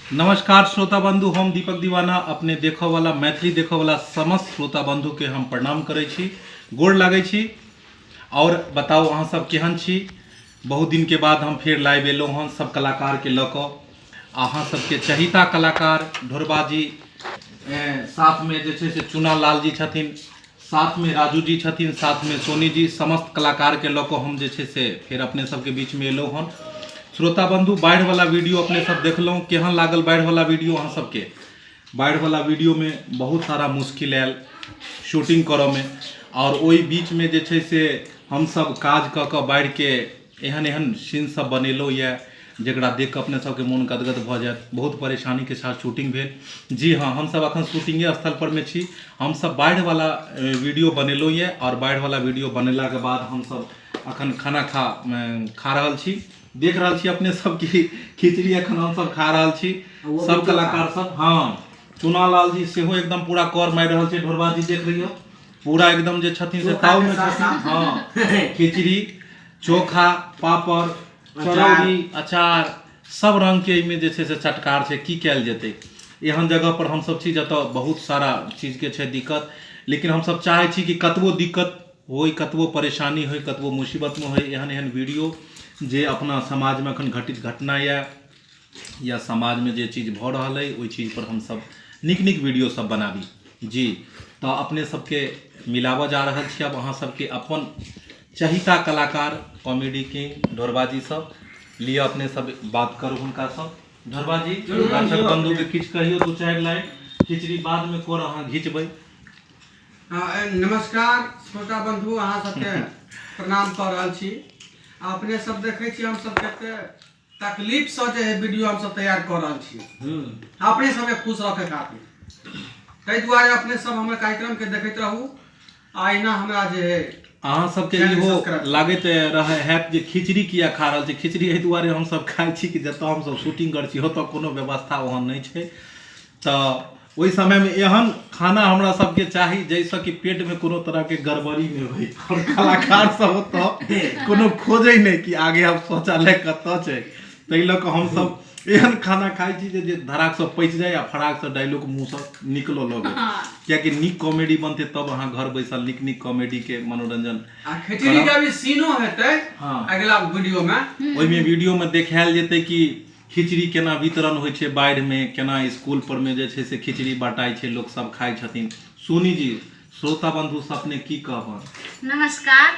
नमस्कार श्रोता बंधु, हम दीपक दीवाना अपने देखो वाला मैथिली देखो वाला समस्त श्रोता बंधु के हम प्रणाम करै छी, गोड़ लागै छी। और बताओ अहाँ सब केहन छी। बहुत दिन के बाद हम फिर लाइव एलहुँ हँ सब कलाकार के लऽ कऽ। अहाँ सबके चहिता कलाकार ढोरबा जी, साथ में जे छै से चुना लाल जी छथिन, साथ में राजू जी छथिन, साथ में सोनी जी, समस्त कलाकार के लऽ कऽ हम जे छै से फिर अपने सबके बीच में एलहुँ हँ। श्रोता बंधु, बाढ़ वाला वीडियो अपने सब देखलहुँ, केहन लागल बाढ़ वाला वीडियो अहाँ सबके। बाढ़ वाला वीडियो में बहुत सारा मुश्किल आयल शूटिंग करऽ में, और ओहि बीच में जे छै से हम सब काज कऽ कऽ बाढ़ के एहन एहन सीन सब बनेलहुँ यऽ जकरा देख कऽ अपने सबके मोन गदगद भऽ जायत। बहुत परेशानी के साथ शूटिंग भेल। जी हाँ, हम सब अखन शूटिंगे स्थल पर में छी। हम सब बाढ़ वाला वीडियो बनेलहुँ यऽ, और बाढ़ वाला वीडियो बनेला के बाद हम सब अखन खाना खा रहल छी। देख रहल छी अपने सब की खिचड़ी अखन हम सब खा रहल छी, सब कलाकार सब। हाँ, चुना लाल जी सेहो एकदम पूरा कर मारि रहल छै। ढोरबा जी देख रहियो, पूरा एकदम जे छथिन से ताव में छथिन। हाँ, खिचड़ी, चोखा, पापड़, चरौड़ी, अचार, सब रंग के इमे जे छै से चटकार छै। की कयल जेतै, एहन जगह पर हम सब छी जतऽ बहुत सारा चीज के छै दिक्कत। लेकिन हम सब चाहै छी कि कतबो दिक्कत होय, कतबो परेशानी होय, कतबो मुसीबत में होय, एहन एहन वीडियो जे अपना समाज में अखन घटित घटना या समाज में जे चीज भऽ रहल है ओहि चीज पर हम सब नीक नीक वीडियो सब बनाबी। जी, तो अपने सबके मिलाबऽ जा रहल छी। अब अहाँ सबके अपन चहिता कलाकार कॉमेडी किंग ढोरबा जी सब लिए अपने सब बात करू हुनका सब। ढोरबा जी, दर्शक बंधु के किछु कहियो, दू चारि लाइन। खिचड़ी बाद में कोर अहाँ घिचबै। नमस्कार श्रोता बंधु, अहाँ सबके प्रणाम कऽ रहल छी। अपने सब देखे छी हम सब कते तकलीफ से जे वीडियो हम सब तैयार कर रहल छी, अपने सबके खुश रखे खातिर। ताहि दुआरे अपने सब हमर कार्यक्रम के देखैत रहू। आइना हमरा जे है अहाँ सबके इहो लागैत रहे हैत जे खिचड़ी किया खा रहल छी। खिचड़ी एहि दुआरे हम सब खाइ छी कि जतऽ हम सब शूटिंग करै छी ओतऽ कोनो व्यवस्था ओहन नहि छै। तऽ ओहि समय में एहन खाना हमरा सबके चाही जैसे कि पेट में कोनो तरह के गड़बड़ी नहीं होय। और कलाकार सब ओतऽ कोनो खोजै नहीं कि आगे अब शौचालय कतऽ छै। ताहि लऽ कऽ हम सब एहन खाना खाइ छी जे धड़ाक से पैच जाए, आ फड़ाक से डायलॉग मुँह से निकलो लगे। कियाकि नीक कॉमेडी बनते तब अहाँ घर बैसल नीक नीक कॉमेडी के मनोरंजन। खिचड़ी का भी सीनो हेतै अगला वीडियो में। ओहि में वीडियो में देखायल जेतै कि खिचड़ी केना वितरण होइ छै बाढ़ में, केना स्कूल पर में जे छै से खिचड़ी बाँटाइ छै, लोग सब खाइ छथिन। सोनी जी, श्रोता बंधु सब अपने की कहब। नमस्कार।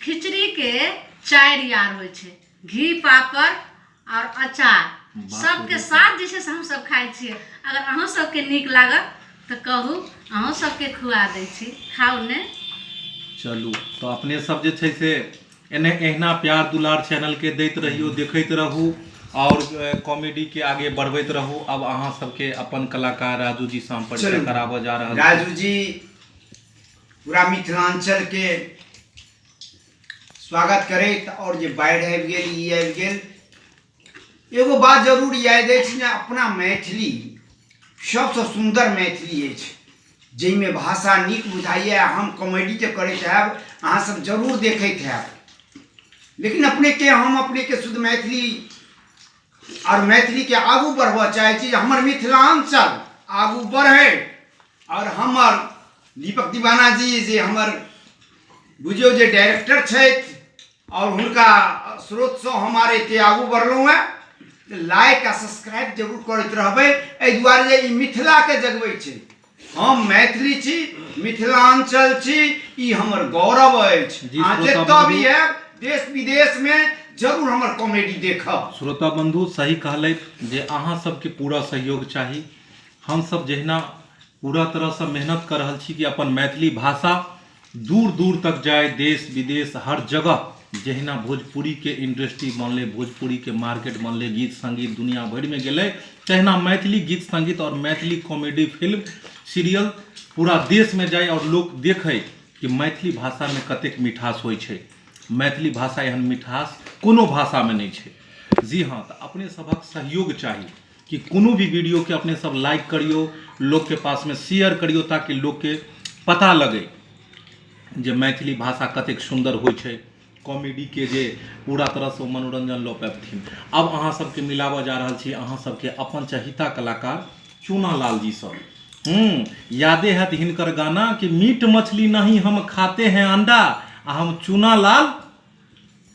खिचड़ी के 4 यार होइ छै, घी, पापड़ और अचार सबके साथ जे छै से हम सब खाइ छियै। अगर अहाँ सबके नीक लागत तऽ कहू, अहाँ सबके खुआ दै छी, खाउ ने। चलू, तो अपने सब जे छै से एने एहना प्यार दुलार चैनल के दैत रहियो, देखैत रहू और कॉमेडी के आगे बढ़बैत रहू। अब अहाँ सबके अपन कलाकार राजू जी से हम परिचय कराबऽ जा रहल छी। राजू जी पूरा मिथिलांचल के स्वागत करैत, और जे बाढ़ि आबि गेल, ई आबि गेल, एगो बात जरूर याद अछि जे अपना मैथिली सबसे सुंदर मैथिली अछि, जाहिमे भाषा नीक बुझाइए। हम कॉमेडी जे करैत हैब अहाँ सब जरूर देखैत हैब, लेकिन अपने के हम अपने के शुद्ध मैथिली और मैथिली के आगू बढ़बऽ चाहै छी, हमर मिथिलांचल आगू बढ़े। और हमर दीपक दीवाना जी जे हमर बुझियो जे डायरेक्टर छथि, और हुनका स्रोत से हमारे एते आगू बढ़लहुँ हैं। लाइक आ सब्सक्राइब जरूर करैत रहबै, एहि दुआरे जे ई मिथिला के जगबै छै। हम मैथिली छी, मिथिलांचल छी, ई हमर गौरव अछि। अहाँ जतऽ भी है देश विदेश में जरूर हमर कॉमेडी देखब। श्रोता बंधु सही कहलथि जे अहाँ सबके पूरा सहयोग चाही। हम सब जहिना पूरा तरह से मेहनत कर रहल छी कि अपन मैथिली भाषा दूर दूर तक जाए, देश विदेश हर जगह। जहिना भोजपुरी के इंडस्ट्री बनले, भोजपुरी के मार्केट बनले, गीत संगीत दुनिया भर में गेले, तहिना मैथिली गीत संगीत और मैथिली कॉमेडी फिल्म सीरियल पूरा देश में जाए, और लोग देखे कि मैथिली भाषा में कतेक मिठास होइ छै। मैथिली भाषा एहन मिठास कोनो भाषा में नहीं छै। जी हाँ, तो अपने सबक सहयोग चाहिए कि कोनो भी वीडियो के अपने सब लाइक करियो, लोग के पास में शेयर करियो, ताकि लोग के पता लगे जे मैथिली भाषा कतेक सुंदर होइ छै। कॉमेडी के जे पूरा तरह से मनोरंजन लऽ पैबथिन। अब अहाँ सबके मिलाबऽ जा रहल छी अहाँ सबके अपन चहिता कलाकार चूनालाल जी सब। यादे है हिनकर गाना कि मीट मछली नहीं हम खाते हैं अंडा, हम चूनालाल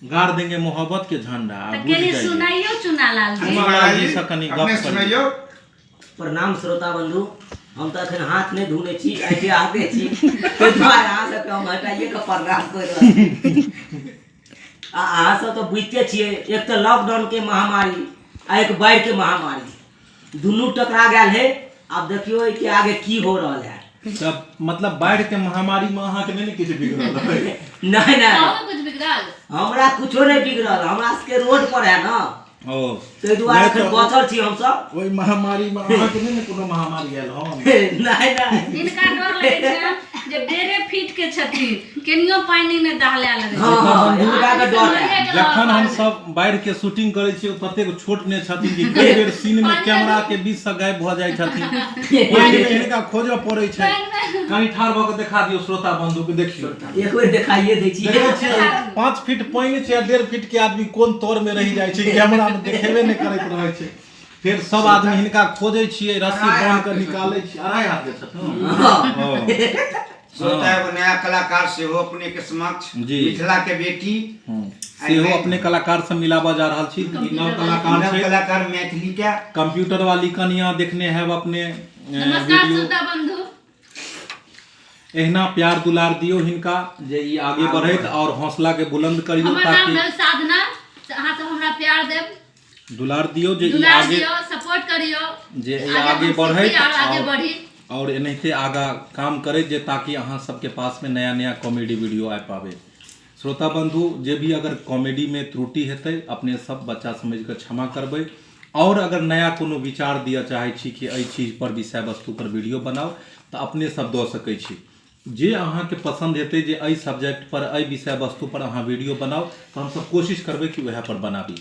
गाड़ देंगे मोहब्बत के झंडा। तो केली सुनाइयो चूनालाल जी। चूनालाल जी से कनी अपने गप सुनाइयो। प्रणाम श्रोता बंधु, हम तो अखन हाथ नहीं धोने छी, ऐसे आते छी, तो द्वारा अहाँ सबके हम हटाइए के प्रणाम कर रहल छी। अहाँ सब तो बुझते छियै, एक तो लॉकडाउन के महामारी आ एक बाढ़ के महामारी, दुनू टकरा गया है। अब देखियो कि आगे की हो रहा है। तब मतलब बाढ़ के महामारी में अहाँ के नहीं किछु बिगड़ल है? नहीं नहीं, कुछ बिगड़ल हमरा कुछो नहीं बिगड़ल, हमरा सबके रोड पर है ना, ओ तो द्वारा अखन बचल छी हम सब। ओई महामारी में अहाँ के नहीं कोनो महामारी आयल हम? नहीं नहीं, इनका डर लगे छै जे 1.5 फीट के छथिन, केनियो पानी में दहले लगे छै। हाँ, हिनका के डर है। जखन हम सब बाढ़ के शूटिंग करे छी ततेक छोट ने छथिन कि कई बेर सीन में कैमरा के बीच से गायब भ जाय छथिन। पानी में हिनका खोजऽ पड़ै छै। कनी ठाढ़ भ के देखा दियौ श्रोता बंधु के, देखियो एक बेर दिखाइए दै छी। देखै छियै 5 फीट पानी छै, 1.5 फीट के आदमी कोन तौर में रहि जाय छै, कैमरा में देखेबे नहीं करैत रहै छै। फिर सब आदमी हिनका खोजै छियै, रस्सी बांध के निकालै छियै। 2.5 हाथ के छथिन। श्रोता एगो नया कलाकार से हो अपने के समक्ष, जी। मिथिला के बेटी सेहो अपने कलाकार से मिलाबा जा रहल छी। ई नव कलाकार नव छै, कलाकार मैथिली के कंप्यूटर वाली कनिया देखने हैं अपने नमस्कार वीडियो। श्रोता बंधु, एहना प्यार दुलार दियो हिनका जे ई आगे बढ़ैत और हौसला के बुलंद करियो, हमर नाम ताकि भेल साधना। अहाँ सब हमरा प्यार देब, दुलार दियो जे ई दुलार आगे दियो, सपोर्ट करियो, जे ई आगे आगे हम बढ़ैत सीखी और आगे बढ़ी। और एनाहिते आगा काम करे जे ताकि अहाँ सबके पास में नया नया कॉमेडी वीडियो आ पावे। श्रोता बंधु, जे भी अगर कॉमेडी में त्रुटि हेतै अपने सब बच्चा समझ के क्षमा करबै। और अगर नया कोनो विचार दिया चाहे छी कि एहि चीज पर विषय वस्तु पर वीडियो बनाओ तो अपने सब दऽ सकै छी। जे अहाँ के पसंद हेतै जे एहि सब्जेक्ट पर एहि विषय वस्तु पर अहाँ वीडियो बनाओ तो हम सब कोशिश करबै कि वह पर बनाबी।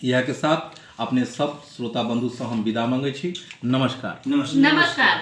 यह के साथ अपने सब श्रोता बंधु से हम विदा मांगै छी। नमस्कार। नमस्कार।